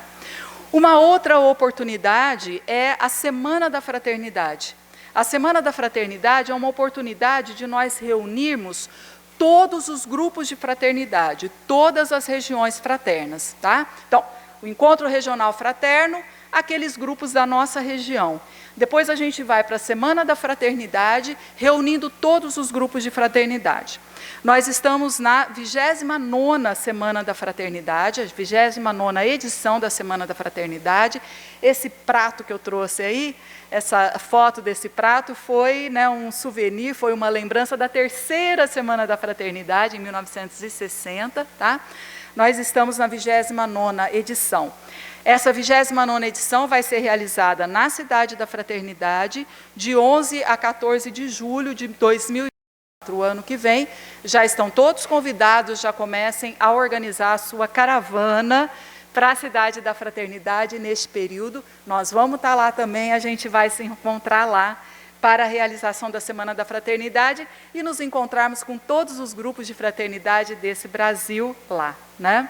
Uma outra oportunidade é a Semana da Fraternidade. A Semana da Fraternidade é uma oportunidade de nós reunirmos todos os grupos de fraternidade, todas as regiões fraternas, tá? Então, o Encontro Regional Fraterno, aqueles grupos da nossa região. Depois a gente vai para a Semana da Fraternidade, reunindo todos os grupos de fraternidade. Nós estamos na 29ª Semana da Fraternidade, a 29ª edição da Semana da Fraternidade. Esse prato que eu trouxe aí, essa foto desse prato foi, né, um souvenir, foi uma lembrança da 3ª Semana da Fraternidade, em 1960. Tá? Nós estamos na 29ª edição. Essa 29ª edição vai ser realizada na Cidade da Fraternidade, de 11 a 14 de julho de 2024, o ano que vem. Já estão todos convidados, já comecem a organizar a sua caravana para a Cidade da Fraternidade neste período. Nós vamos estar lá também, a gente vai se encontrar lá para a realização da Semana da Fraternidade e nos encontrarmos com todos os grupos de fraternidade desse Brasil lá, né?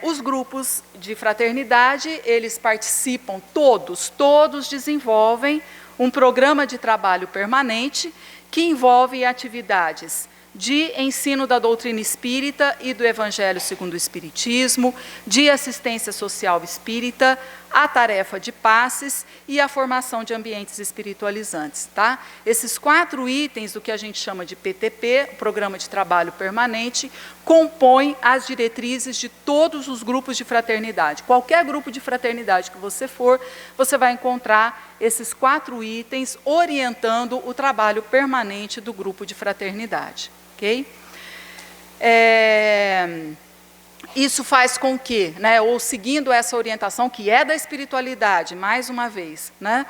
Os grupos de fraternidade, eles participam, todos desenvolvem um programa de trabalho permanente que envolve atividades de ensino da doutrina espírita e do Evangelho segundo o Espiritismo, de assistência social espírita, a tarefa de passes e a formação de ambientes espiritualizantes. Tá? Esses 4 itens do que a gente chama de PTP, Programa de Trabalho Permanente, compõem as diretrizes de todos os grupos de fraternidade. Qualquer grupo de fraternidade que você for, você vai encontrar esses 4 itens orientando o trabalho permanente do grupo de fraternidade. Okay? Isso faz com que, né, ou seguindo essa orientação, que é da espiritualidade, mais uma vez, né,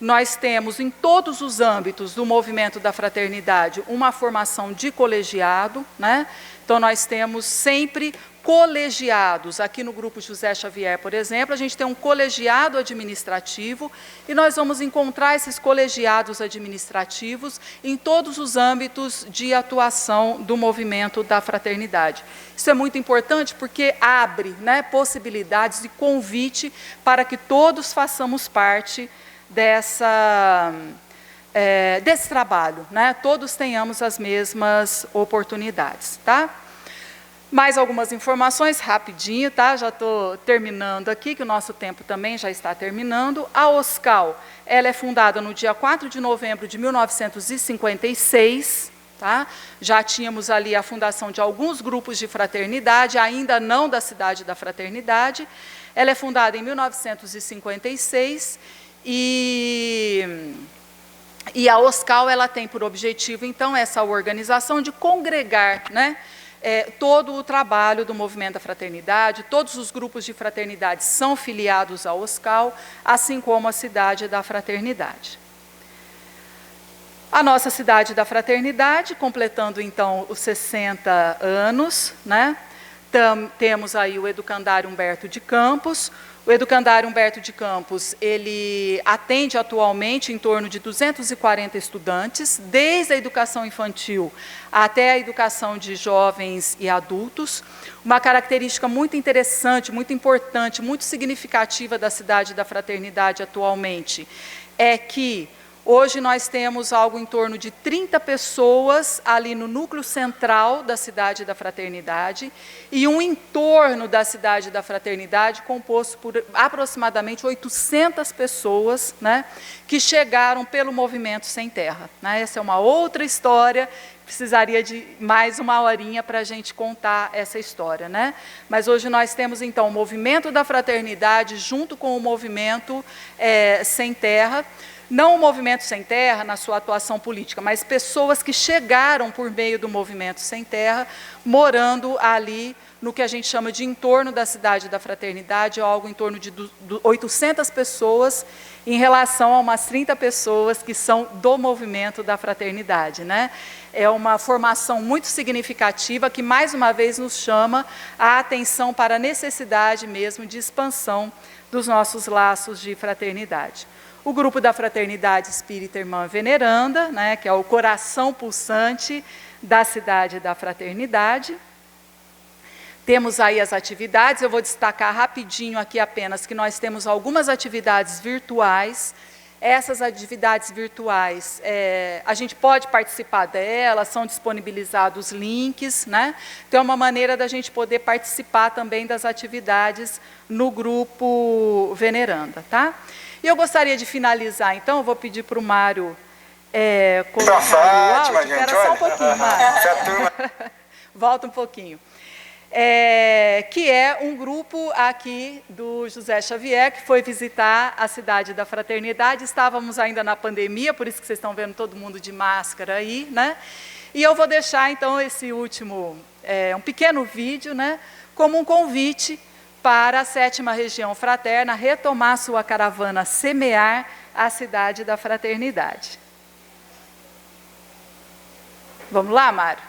nós temos em todos os âmbitos do movimento da fraternidade uma formação de colegiado, né? Então nós temos sempre colegiados. Aqui no grupo José Xavier, por exemplo, a gente tem um colegiado administrativo e nós vamos encontrar esses colegiados administrativos em todos os âmbitos de atuação do movimento da fraternidade. Isso é muito importante porque abre, né, possibilidades de convite para que todos façamos parte desse trabalho, né? Todos tenhamos as mesmas oportunidades, tá? Mais algumas informações, rapidinho, tá? Já estou terminando aqui, que o nosso tempo também já está terminando. A OSCAL, ela é fundada no dia 4 de novembro de 1956, tá? Já tínhamos ali a fundação de alguns grupos de fraternidade, ainda não da Cidade da Fraternidade. Ela é fundada em 1956 e a OSCAL, ela tem por objetivo, então, essa organização de congregar, né, todo o trabalho do movimento da fraternidade. Todos os grupos de fraternidade são filiados à OSCAL, assim como a Cidade da Fraternidade. A nossa Cidade da Fraternidade, completando, então, os 60 anos, né, temos aí o Educandário Humberto de Campos. O Educandário Humberto de Campos, ele atende atualmente em torno de 240 estudantes, desde a educação infantil até a educação de jovens e adultos. Uma característica muito interessante, muito importante, muito significativa da Cidade da Fraternidade atualmente é que hoje nós temos algo em torno de 30 pessoas ali no núcleo central da Cidade da Fraternidade e um entorno da Cidade da Fraternidade composto por aproximadamente 800 pessoas, né, que chegaram pelo Movimento Sem Terra, né? Essa é uma outra história, precisaria de mais uma horinha para a gente contar essa história, né? Mas hoje nós temos, então, o Movimento da Fraternidade junto com o Movimento Sem Terra. Não o Movimento Sem Terra na sua atuação política, mas pessoas que chegaram por meio do Movimento Sem Terra, morando ali no que a gente chama de entorno da Cidade da Fraternidade, algo em torno de 800 pessoas, em relação a umas 30 pessoas que são do Movimento da Fraternidade, né? É uma formação muito significativa que, mais uma vez, nos chama a atenção para a necessidade mesmo de expansão dos nossos laços de fraternidade. O grupo da Fraternidade Espírita Irmã Veneranda, né, que é o coração pulsante da Cidade da Fraternidade. Temos aí as atividades, eu vou destacar rapidinho aqui apenas que nós temos algumas atividades virtuais. Essas atividades virtuais, a gente pode participar delas, são disponibilizados links, né? Então, é uma maneira da gente poder participar também das atividades no grupo Veneranda, tá? E eu gostaria de finalizar, então, eu vou pedir para o Mário colocar Fátima, o áudio. gente, Espera só um pouquinho, Mário. Volta um pouquinho. Que é um grupo aqui do José Xavier, que foi visitar a Cidade da Fraternidade. Estávamos ainda na pandemia, por isso que vocês estão vendo todo mundo de máscara aí, né? E eu vou deixar, então, esse último, um pequeno vídeo, né, como um convite para a 7ª Região Fraterna retomar sua caravana Semear a Cidade da Fraternidade. Vamos lá, Mário?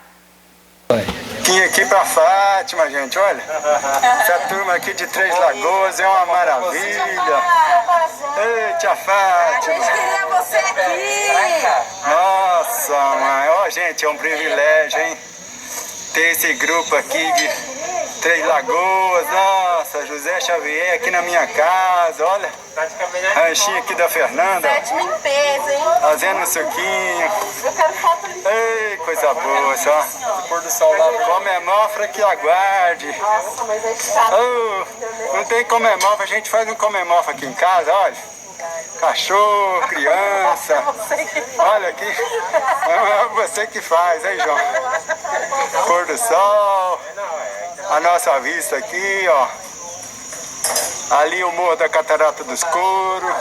Vim aqui para Fátima, gente, olha. Essa turma aqui de Três Lagoas é uma maravilha. Ei, tia Fátima. A gente queria você aqui. Nossa, mãe. Ó, gente, é um privilégio, hein? Ter esse grupo aqui de Três Lagoas. Nossa, José Xavier aqui na minha casa, olha. Ranchinho aqui da Fernanda. 7 limpeza, hein? Fazendo um suquinho. Eu quero foto limpa. Ei, coisa boa, só. Pôr do sol lá. Comemofra que aguarde. Nossa, mas é chato. Oh, não tem comemofra, a gente faz um comemofra aqui em casa, olha. Cachorro, criança. Olha aqui. É você que faz, hein, João? Pôr do sol. A nossa vista aqui, ó. Ali o Morro da Catarata dos Couros.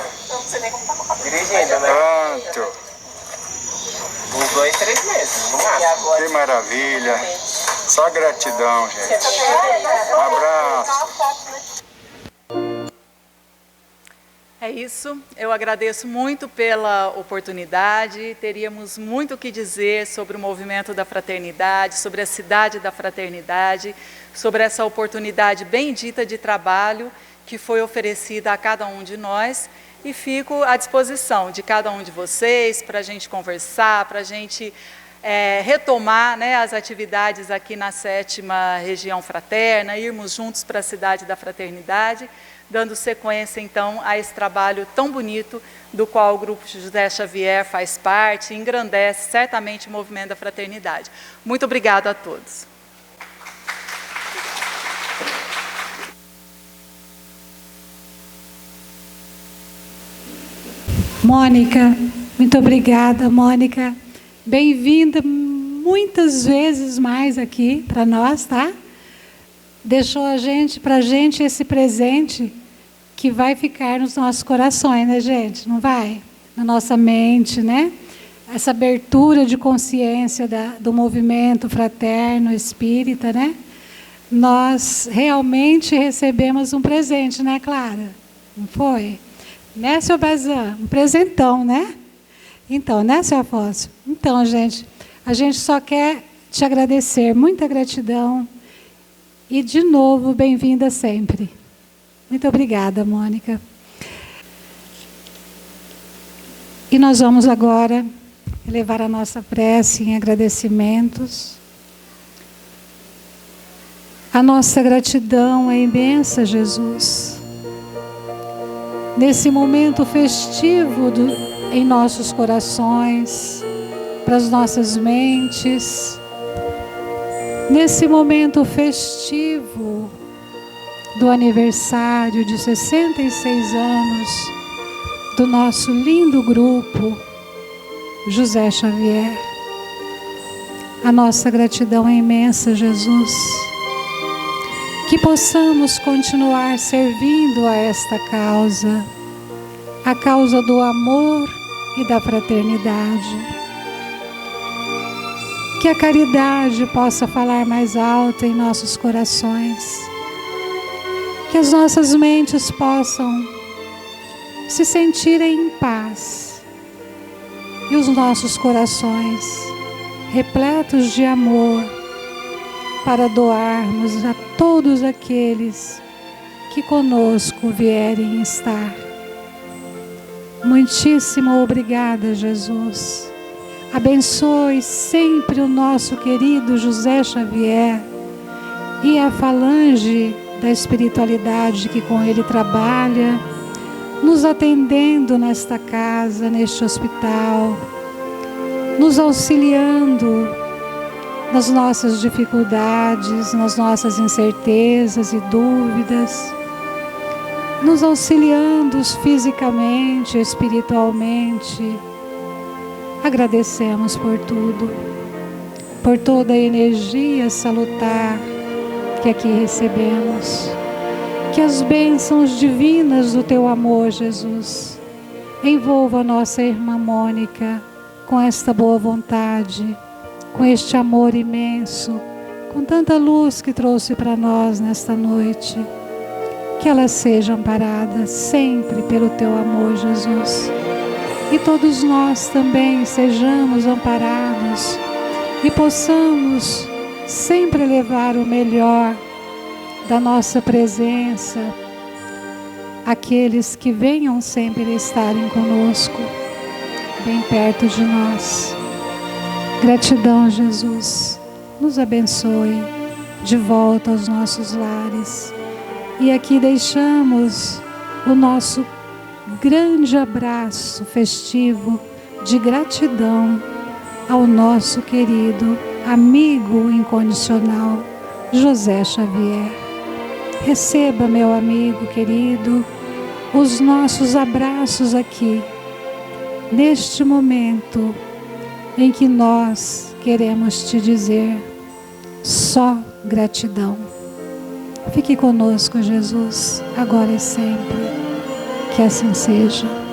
Dirigindo, né? Pronto. Uns 2, 3 meses, no máximo. Que maravilha. Só gratidão, gente. Um abraço. É isso, eu agradeço muito pela oportunidade, teríamos muito o que dizer sobre o movimento da fraternidade, sobre a Cidade da Fraternidade, sobre essa oportunidade bendita de trabalho que foi oferecida a cada um de nós, e fico à disposição de cada um de vocês para a gente conversar, para a gente retomar, né, as atividades aqui na 7ª Região Fraterna, irmos juntos para a Cidade da Fraternidade, dando sequência, então, a esse trabalho tão bonito do qual o Grupo José Xavier faz parte e engrandece certamente o movimento da fraternidade. Muito obrigada a todos. Mônica, muito obrigada, Mônica. Bem-vinda muitas vezes mais aqui para nós, tá? Deixou pra gente esse presente que vai ficar nos nossos corações, né, gente? Não vai? Na nossa mente, né? Essa abertura de consciência do movimento fraterno, espírita, né? Nós realmente recebemos um presente, né, Clara? Não foi? Né, seu Bazan? Um presentão, né? Então, né, seu Afonso? Então, gente, a gente só quer te agradecer, muita gratidão. E de novo, bem-vinda sempre. Muito obrigada, Mônica. E nós vamos agora elevar a nossa prece em agradecimentos. A nossa gratidão é imensa, Jesus. Nesse momento festivo em nossos corações, para as nossas mentes, nesse momento festivo do aniversário de 66 anos do nosso lindo grupo José Xavier. A nossa gratidão é imensa, Jesus. Que possamos continuar servindo a esta causa, a causa do amor e da fraternidade. Que a caridade possa falar mais alto em nossos corações. Que as nossas mentes possam se sentirem em paz. E os nossos corações repletos de amor para doarmos a todos aqueles que conosco vierem estar. Muitíssimo obrigada, Jesus. Abençoe sempre o nosso querido José Xavier e a falange da espiritualidade que com ele trabalha, nos atendendo nesta casa, neste hospital, nos auxiliando nas nossas dificuldades, nas nossas incertezas e dúvidas, nos auxiliando fisicamente, espiritualmente. Agradecemos por tudo, por toda a energia salutar que aqui recebemos. Que as bênçãos divinas do Teu amor, Jesus, envolva a nossa irmã Mônica com esta boa vontade, com este amor imenso, com tanta luz que trouxe para nós nesta noite. Que ela seja amparada sempre pelo Teu amor, Jesus. E todos nós também sejamos amparados e possamos sempre levar o melhor da nossa presença àqueles que venham sempre estarem conosco, bem perto de nós. Gratidão, Jesus. Nos abençoe de volta aos nossos lares. E aqui deixamos o nosso grande abraço festivo de gratidão ao nosso querido amigo incondicional, José Xavier. Receba, meu amigo querido, os nossos abraços aqui, neste momento em que nós queremos te dizer só gratidão. Fique conosco, Jesus, agora e sempre. Que assim seja.